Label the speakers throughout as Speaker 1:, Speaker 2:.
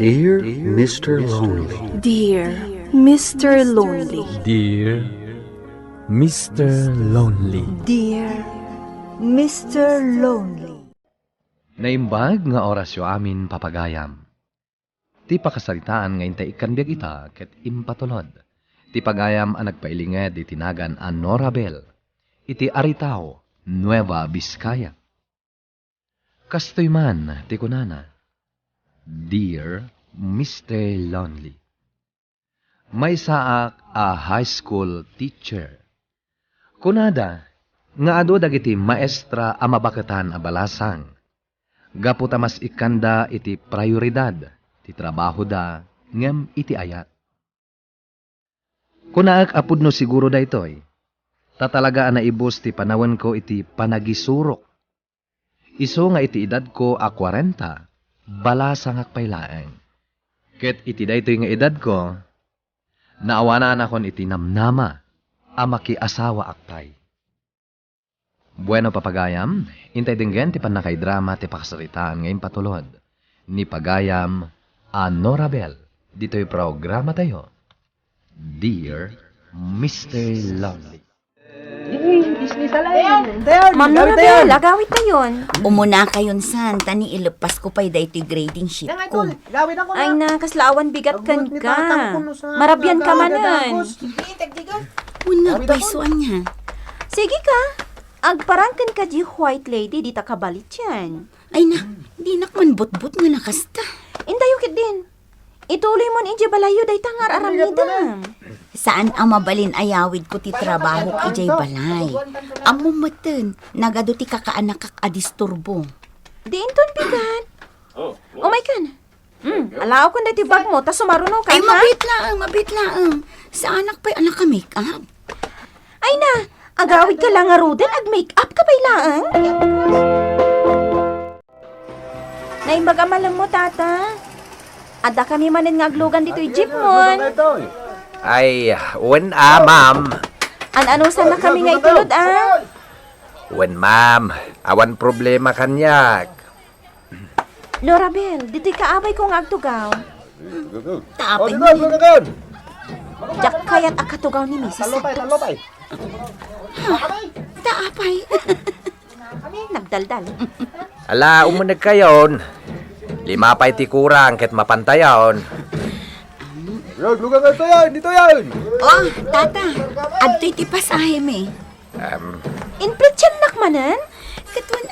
Speaker 1: Dear Mr. Lonely.
Speaker 2: Dear Mr. Lonely.
Speaker 3: Dear Mr. Lonely.
Speaker 2: Dear Mr. Lonely.
Speaker 4: Naimbag nga orasyo amin papagayam. Ti pakasaritaan nga intay ikanbiag ita ket impatulod. Ti pagayam ang nagpailinged itinagan a Norabel. Iti Aritao, Nueva Vizcaya. Kastoy man ti kunana. Dear Mr. Lonely. May saak a high school teacher. Kunada, nga ado dagiti maestra a mabakatan a balasang. Gaputa mas ikanda iti prioridad, ti trabaho da, ngem iti ayat. Kunaak apud no siguro da itoy, tatalaga na ibus ti panawan ko iti panagisurok. Iso nga iti edad ko a 40, balasang akpailaeng. Ket iti da itoy nga edad ko, naawana akon iti namnama, a makiasawa akpay. Bueno papagayam, intay dinggen ti panakaidrama ti pakasaritaan ngayon patulod. Ni pagayam a Norabel, dito'y programa tayo. Dear Mr. Lonely.
Speaker 5: Ma'am Norabel, agawit na yun.
Speaker 6: Umuna kayon san, tani ilepas ko pa'y da iti grading sheet ko.
Speaker 5: Ay na, kaslaawan bigat kan ka. Marabyan ka manan.
Speaker 6: Una pa'y suan niya.
Speaker 5: Sige ka, agparangkan ka di white lady, di ta kabalit yan.
Speaker 6: Ay na, di nakman bot-bot nga nakasta.
Speaker 5: Indayukit din. Ituloy mo ni balayo day tangar aramida.
Speaker 6: Saan ang mabalin ayawid ko ti trabaho ijay balay? Amo maten, nagado ti kakaanak kak adisturbo.
Speaker 5: Di inton bigat. Oh my God. Alaw ko na ti bag mo, tas sumaruno ka,
Speaker 6: Ay,
Speaker 5: ha?
Speaker 6: mabit laang. Sa anak pa'y anak ka make-up.
Speaker 5: Ay na, agawid ka lang nga ruden, ag-make-up ka pa ilaang. Naimbag amalang mo, tata. Ada kami manin nga aglugan dito'y jeep mon.
Speaker 7: Ay, ma'am.
Speaker 5: Ano sana kami nga itulod, ah?
Speaker 7: Ma'am. Awan problema kanyak.
Speaker 5: Norabel, dito'y kaabay ko nga agtugaw.
Speaker 6: Taapay mo.
Speaker 5: Jak kayat akatugaw ni Mrs. Santos.
Speaker 6: Taapay.
Speaker 5: Nagdaldal.
Speaker 7: Ala, umunag kayon. 5 pa'y ti kurang ket mapantayon.
Speaker 6: Oh, tata. Adto'y ti pasahe me.
Speaker 5: Inpretyan nakmanan?
Speaker 6: Katuan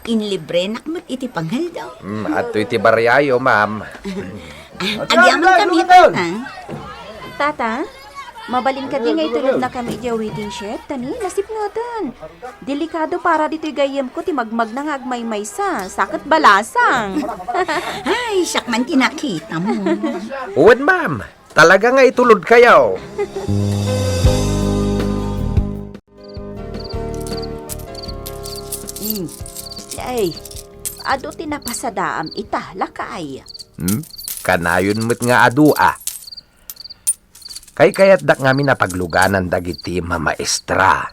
Speaker 6: inlibre nakmat iti panghal daw.
Speaker 7: Ato'y ti baryayo, ma'am.
Speaker 6: Agyaman kami, tata.
Speaker 5: Tata, mabalin ka di nga itulod na kami di waiting shed. Tani, nasip notan. Delikado para dito'y gayem ko ti magmag na nga agmay-may sakit balasang.
Speaker 6: Ay, sakman tinakita mo.
Speaker 7: Ma'am. Talaga nga itulod kayo.
Speaker 5: Ay, ado tinapasadaam ita, lakay.
Speaker 7: Kanayon mo't nga adua. Kay kayat dak nga minapagluganan dagiti mamaestra.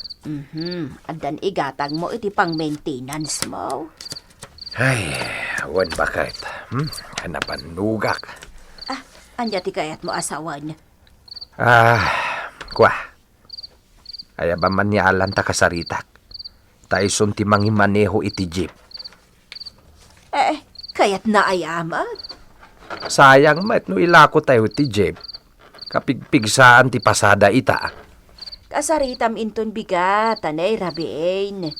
Speaker 5: Adan igatag mo iti pang maintenance mo.
Speaker 7: Ay, bakit? Hanapanugak.
Speaker 5: Anya ti kayat mo asawan.
Speaker 7: Kwa. Ay ba man niya alan ta kasaritak. Taison ti mangimaneho iti jeep.
Speaker 5: Kayat na ayamat.
Speaker 7: Sayang met no ilako tayo ti jeep. Kapigpigsaan ti pasada ita.
Speaker 5: Kasaritam inton bigat, tanay rabiin.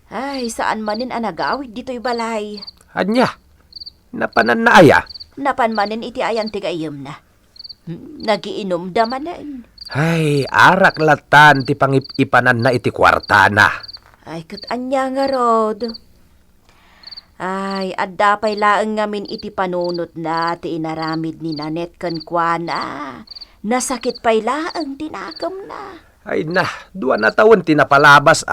Speaker 5: Ay, saan manin anagawid dito'y balay.
Speaker 7: Anya, napanan na aya.
Speaker 5: Napan manin iti ayan tigayam na. Nagiinom da manin.
Speaker 7: Ay, arak latan ti pangipanan na iti kwarta na.
Speaker 5: Ay, kat anya nga rod. Ay, adda pa'y laeng ngamin iti panunot na ti inaramid ni Nanet kan kuana. Nasakit pa'y laeng tinakam na.
Speaker 7: Ay na, 2 na taon tinapalabas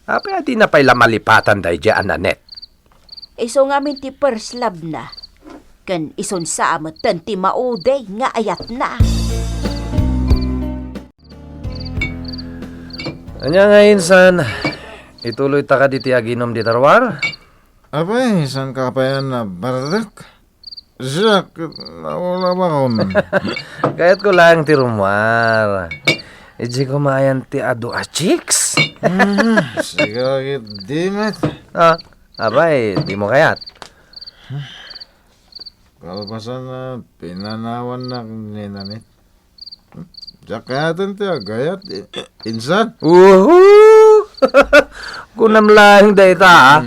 Speaker 7: Apay ati na pa'y lamalipatan dahi dyan, Nanet.
Speaker 5: Iso ngamin ti first love na. Kan ison sa amat ti mauday nga ayat na.
Speaker 7: Anya nga insan, ituloy ta ka diti aginom di tarwar?
Speaker 8: Abay, saan ka pa yan na baradak? Siya, nawala ba ako nun?
Speaker 7: Kahit ko lang ti rumar. Iji kumayan ti ado a chicks.
Speaker 8: Sige, di met.
Speaker 7: Ah, abay, di mo kayat.
Speaker 8: Kalpasan na pinanawan na ni Nanit. Diyak kayatan ti agayat. Insan?
Speaker 7: Woohoo! Kunam lang da ita,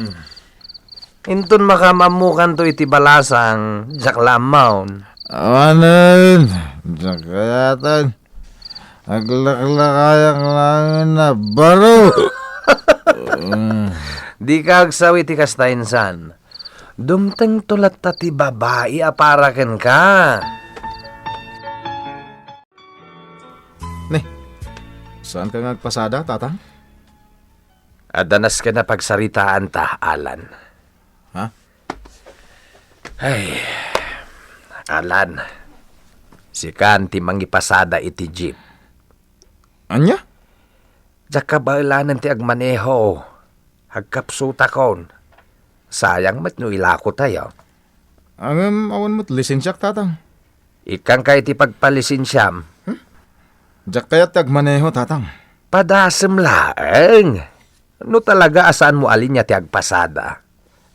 Speaker 7: Intun makamamukan to iti balasang jaklamaon.
Speaker 8: Awanan. Diyak kayatan. Aglaklakayang langin na baro.
Speaker 7: Di ka agsawi ti kasta insan. Dumteng tulat ta ti babae aparaken ka.
Speaker 8: Saan ka nagpasada, tatang?
Speaker 7: Adanas ka na pagsaritaan ta, Alan.
Speaker 8: Ha?
Speaker 7: Ay, Alan. Si Kanti mangipasada iti jeep.
Speaker 8: Anya?
Speaker 7: Diyak kabailanan ti agmaneho. Hagkapsuta kon. Sayang mat no ilako tayo.
Speaker 8: Ang awan mo't lisensyak, tatang.
Speaker 7: Ikang kay ti pagpalisensyam.
Speaker 8: Diyak kaya tagmaneho, tatang.
Speaker 7: Padasem laeng. No talaga asaan mo alin niya ti agpasada.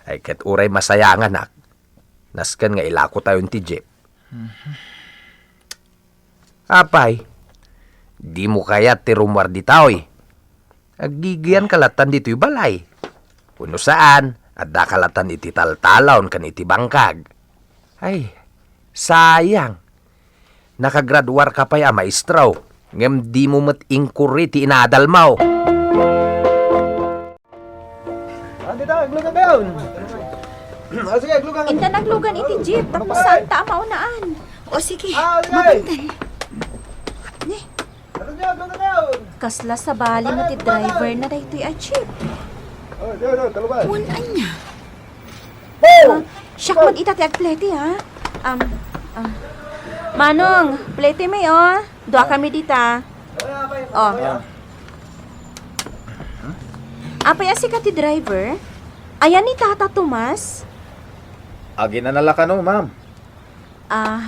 Speaker 7: Ay ket uray masayangan nak. Nasken nga ilako tayo ti jeep. Apay. Di mo kaya ti rumwar di taoy. Agigian kalatan dito'y balay. Kuno saan, at da kalatan iti taltalon kan iti bangkag. Ay, sayang. Nakagraduar ka pa'y maestraw. Ngem di mo mat inkurri ti inadalmaw.
Speaker 5: Inda naglugan iti jeep, tapos saan ta maunaan.
Speaker 6: O sige, mabantan.
Speaker 5: Kasla sa bali mo ti driver na daytoy a jeep.
Speaker 6: Uwan niya.
Speaker 5: Siyak man ita ti agplete ha. Manong, plete may Dua kami dita. Apay asi ka ti driver? Ayan ni Tata Tomas?
Speaker 8: Agi na nalaka no, ma'am.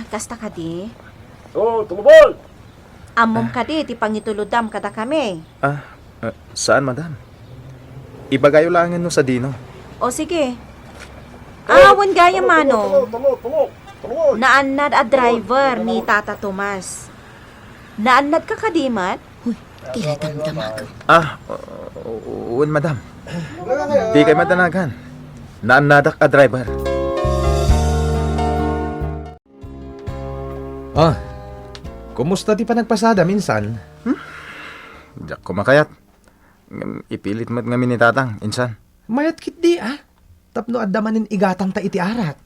Speaker 5: Kasta ka di?
Speaker 7: Tumubol!
Speaker 5: Amom ka di, ti pangituludam kada kami.
Speaker 8: Saan, madam? Ibagayo langin no sa dino.
Speaker 5: O sige. Awan gaya mano. Naannad a driver ni Tata Tomas. Naannad ka kadimat?
Speaker 6: Uy, tila damdamag.
Speaker 8: Uwan, madam. Di kay madanagan. Naanadak a driver.
Speaker 7: Kumusta di pa nagpasada minsan?
Speaker 8: Diyak kumakayat. Ipilit mat ngamin ni tatang, insan.
Speaker 7: Mayat kit di Tapno adamanin igatang ta iti arat.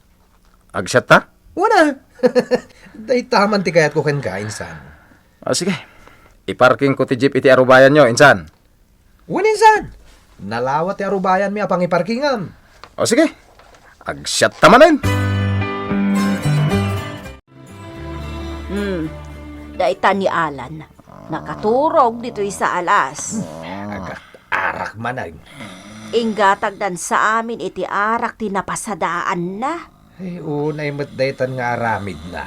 Speaker 8: Agsyat ta?
Speaker 7: Wala. Day taman ti kayat ko ken ka, insan.
Speaker 8: Sige. Iparking ko ti jeep iti arubayan nyo, insan.
Speaker 7: Wala, insan. Nalawat ti arubayan mi apang iparkingam.
Speaker 8: Sige. Agsyat tamanin.
Speaker 5: Daita ni Alan. Nakaturog dito sa alas.
Speaker 7: Agat arak manag.
Speaker 5: Inggatag dan sa amin iti arak ti napasadaan na.
Speaker 7: Ay, unay mat daytan nga aramid na.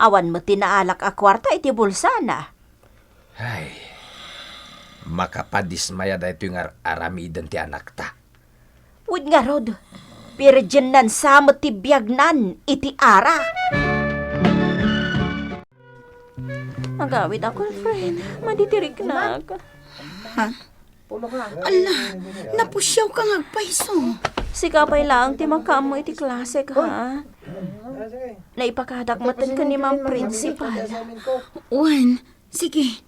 Speaker 5: Awan mo tinaalak a kwarta iti bulsa na.
Speaker 7: Ay, makapadismaya da ito yung aramidan ti anak ta.
Speaker 5: Wud nga rod, pirgin nan sa ti biyagnan iti arak. Agawid ako, friend. Maditirik na ka.
Speaker 6: Ala, napusyaw ka ngagpaiso.
Speaker 5: Sikapay lang ti magkamo iti klase ka, ha? Naipakadak matan ka ni Ma'am Principal.
Speaker 6: Uwan, sige.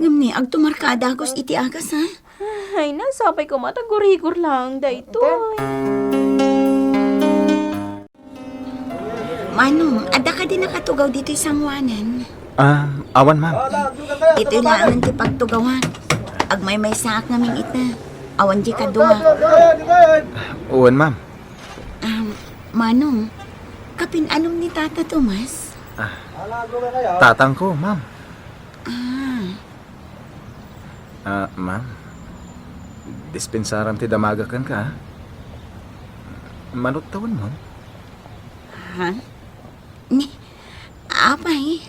Speaker 6: Ngamni, agtumarkada agos iti agas, ha?
Speaker 5: Ay, nasabay ko matagurigur lang, daytoy.
Speaker 6: Manong, ada ka din nakatugaw dito isang wanan.
Speaker 8: Awan, ma'am.
Speaker 6: Ito'y laan ti pagtugawan. Agmay-may saak namin ita. Awan di kadua.
Speaker 8: Uwan, ma'am.
Speaker 6: Manong, kapin-anom ni Tata Tomas?
Speaker 8: Tatang ko, ma'am. Ma'am. Dispensaran ti damagakan ka, ha? Manot tawan mo?
Speaker 6: Ha? Ni, apay?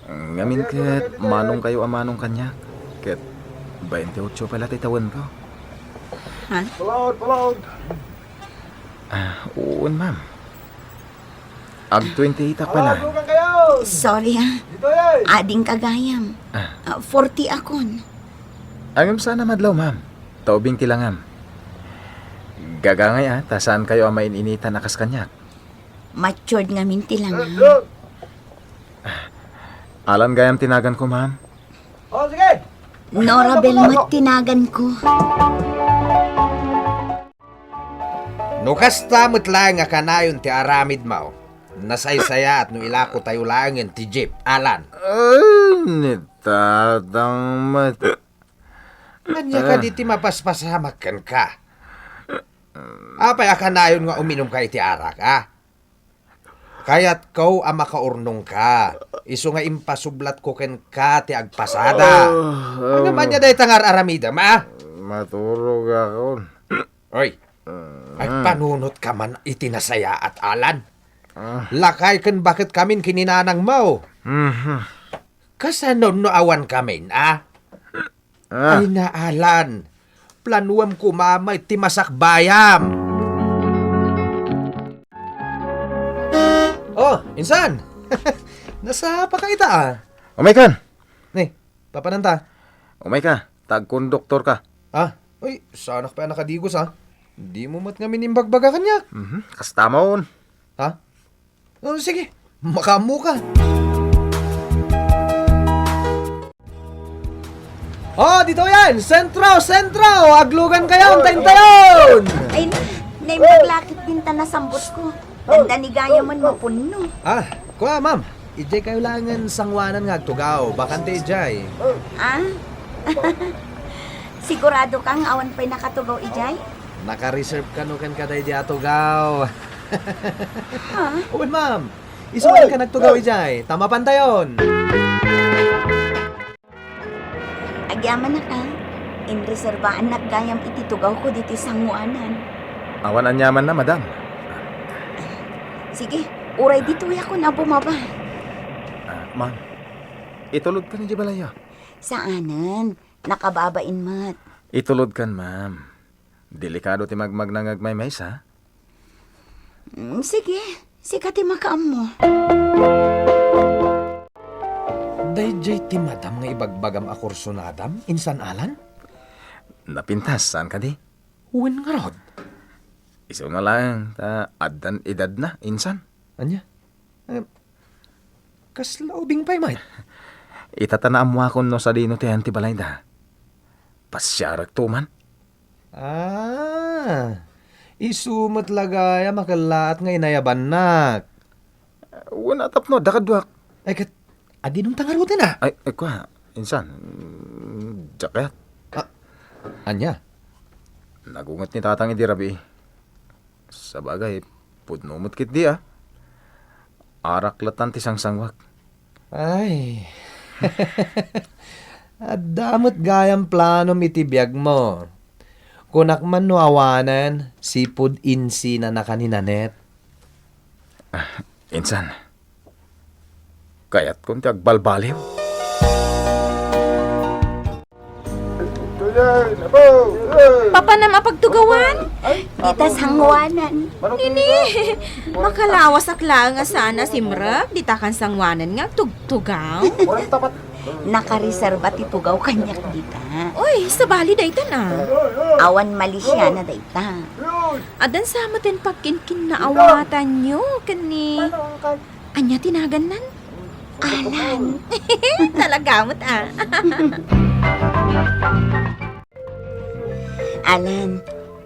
Speaker 8: Ngamin ket manong kayo amanong kanya. Ket 28 pala titawan ko.
Speaker 6: Ha?
Speaker 8: Uun, ma'am. Ag 28 pala.
Speaker 6: Sorry ha. Ading kagayam. 40 akon.
Speaker 8: Angam sana madlaw, ma'am. Taubing tilangam. Gagangay tasaan kayo ang maininitan akas kanyak.
Speaker 6: Matured nga minti lang.
Speaker 8: Alan gayam tinagan ko, ma'am.
Speaker 6: Norabel mat tinagan ko.
Speaker 7: Nukasta lang nga kanayon ti aramid mao. Nasaysaya at no ilako tayo langin ti Jeep, Alan.
Speaker 8: Ay, nitatang mat...
Speaker 7: Anya ka di ti mapaspasamakan ka. Apay akanayon nga uminom ka iti arak, Kaya't kau ang makaurnong ka. Iso nga impasublat ko ken ka ti agpasada. Ano man niya dahi tangar aramida,
Speaker 8: Maturog ako.
Speaker 7: Oy, agpanunot ka man itinasaya at Alan. Lakay ken bakit kamin kininanang mo. Kasanon no awan kamin, Ay na Alan, planuam kumamay ti masakbayam. Oh, insan! Nasa pa ka ita,
Speaker 8: Umay kan!
Speaker 7: Nih, papananta.
Speaker 8: Umay ka, tag-konduktor ka.
Speaker 7: Uy, sana pa nakadigos, Di mo mat nga minimbagbaga kanya.
Speaker 8: Kastamon.
Speaker 7: Oh, sige, makamu ka. Oh, dito yan! Sentro! Aglugan kayo! Tayon!
Speaker 6: Ay, naimaglakit din ta na sambos ko. Ganda ni Gaya man mapuno.
Speaker 7: Kuha, ma'am. Ijay kayo langan sangwanan nga tugaw. Bakante ijay.
Speaker 6: Sigurado kang awan pa'y nakatugaw, Ijay?
Speaker 7: Naka-reserve ka no kan kaday di atugaw. Uwan, ma'am. Isuwan ka nagtugaw ijay. Tama pantayon.
Speaker 6: Agyaman na ka. Inreservaan na Gayam ititugaw ko dito sangwanan.
Speaker 8: Awan anyaman na, madam.
Speaker 6: Sige, uray dito ako na bumaba.
Speaker 8: Ma'am, itulod ka ni Jibalaya.
Speaker 6: Saanan? Nakababain mat.
Speaker 8: Itulod kan, ma'am. Delikado ti magmagnangagmay-may sa.
Speaker 6: Sige, sikati makaam mo.
Speaker 7: Dayjay ti madam nga ibagbagam akursonadam, insan Alan?
Speaker 8: Napintas, saan ka di?
Speaker 7: Uwan nga rod.
Speaker 8: Iso na lang, addan edad na, insan.
Speaker 7: Anya? Kaslaubing pa'y, mate.
Speaker 8: Itatanaam mo ako no sa dino ti Antibalay da. Pasyarak tuman.
Speaker 7: Isumat lagaya makalaat nga inayaban nak.
Speaker 8: Wala tapno, dakadwak.
Speaker 7: Ay, kat, adi nung tangarutin
Speaker 8: Ay, kwa, insan, jaket.
Speaker 7: Anya?
Speaker 8: Nagungat ni tatang idirabi. Sa bagay, pudnumot kit di Araklatan ti sangsangwak.
Speaker 7: Ay. Adamot gayang plano mitibiyag mo. Kunak man no awanan, sipud insi na nakaninanet.
Speaker 8: Insan, kayat kong ti agbalbaliw.
Speaker 5: Papa na mapagtugawan?
Speaker 6: Dita sangwanan.
Speaker 5: Nini, makalawas akla nga sana simrap, dita kan sangwanan nga tugtugaw.
Speaker 6: Nakareserba ti tugaw kanyak dita.
Speaker 5: Uy, sabali dayta na.
Speaker 6: Awan Malaysia na dayta.
Speaker 5: Adan sama tin pagkinkin na awatan nyo, kani. Anya tinagan nan?
Speaker 6: Alan.
Speaker 5: Talagamot
Speaker 6: Alan,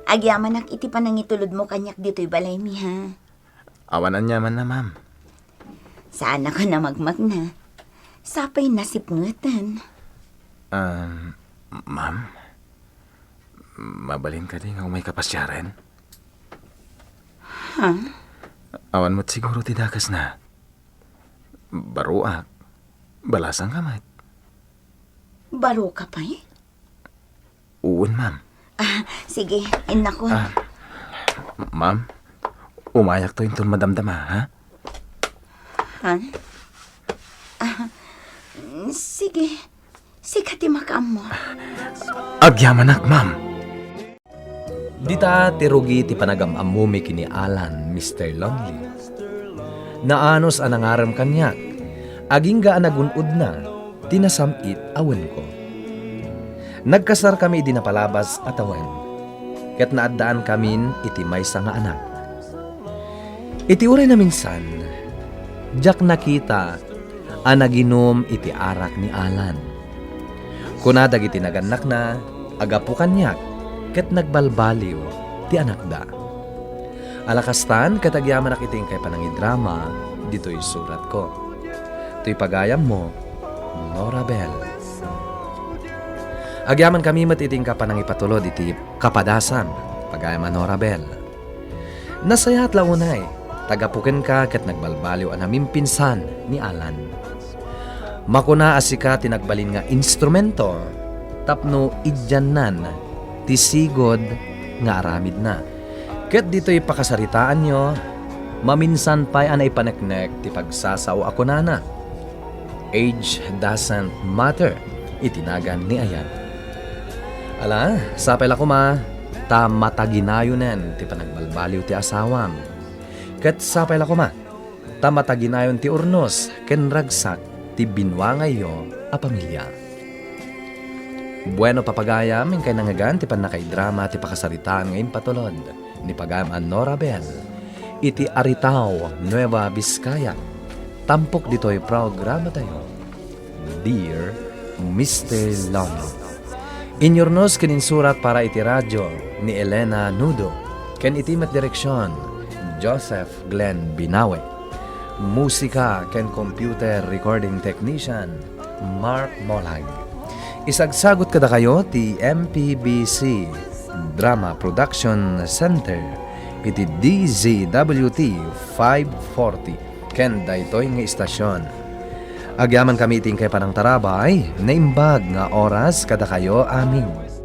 Speaker 6: agyaman nak iti panangitulod mo kanyak dito'y balay mi ha.
Speaker 8: Awanan nyaman na, ma'am.
Speaker 6: Saan ako na magmag na? Sapay nasipngutan.
Speaker 8: Ma'am, mabalin ka din nga may kapasyaran. Awan mo't siguro tidakas na. Baruak, balasang kamay.
Speaker 6: Baro ka pa eh?
Speaker 8: Uwan, ma'am.
Speaker 6: Sige, inako.
Speaker 8: Ma'am, Umayak to yung madamdama, ha?
Speaker 6: Han? Sige. Sige, ti makam mo.
Speaker 8: Agyamanak, ma'am.
Speaker 4: Dita tirugi ti panagam-amumi kini Alan, Mr. Lonely. Naanos anangaram kanyak, aging gaan nagunod na, tinasamit awen ko. Nagkasar kami di napalabas at awen, ket naadaan kamin iti maysa nga anak. Iti uray na minsan, jak nakita, anaginom iti arak ni Alan. Kunadag iti naganak na, agapu kanyak, ket nagbalbaliw, ti anak da. Alakastan, katagyaman nakiting kay panangidrama, dito'y surat ko. To'y pagayam mo, Norabel. Agyaman kami matiting ka panangipatulod iti kapadasan, pagayam Norabel. Nasayat launay, tagapuken ka ket nagbalbaliw anaming pinsan ni Alan. Makuna asika tinagbalin nga instrumento, tapno idyanan, tisigod nga aramid na. Ket dito'y pakasaritaan nyo, maminsan pa'y anay paneknek ti pagsasaw ako nana. Age doesn't matter, itinagan ni Ayan. Ala, sapay la kuma, ta mataginayonen ti panagbalbaliw ti asawam. Ket sapay la kuma, ta mataginayon ti urnos, ken ragsak ti binwangayo a pamilya. Bueno papagayam, kay nangagan ti panakaidrama ti pakasaritaan ngayon patulod ni pagayam an Norabel iti Aritaw, Nueva Vizcaya. Tampok dito'y programa tayo. Dear Mr. Lonely. Inyornos kininsurat para iti radyo ni Elena Nudo. Ken iti met direksyon Joseph Glenn Binawe. Musika ken computer recording technician Mark Molag. Isagsagot kada kayo ti MPBC Drama Production Center iti DZWT 540 ken daytoy nga istasyon. Agyaman kami iting kay panang tarabay, naimbag nga oras kada kayo amin.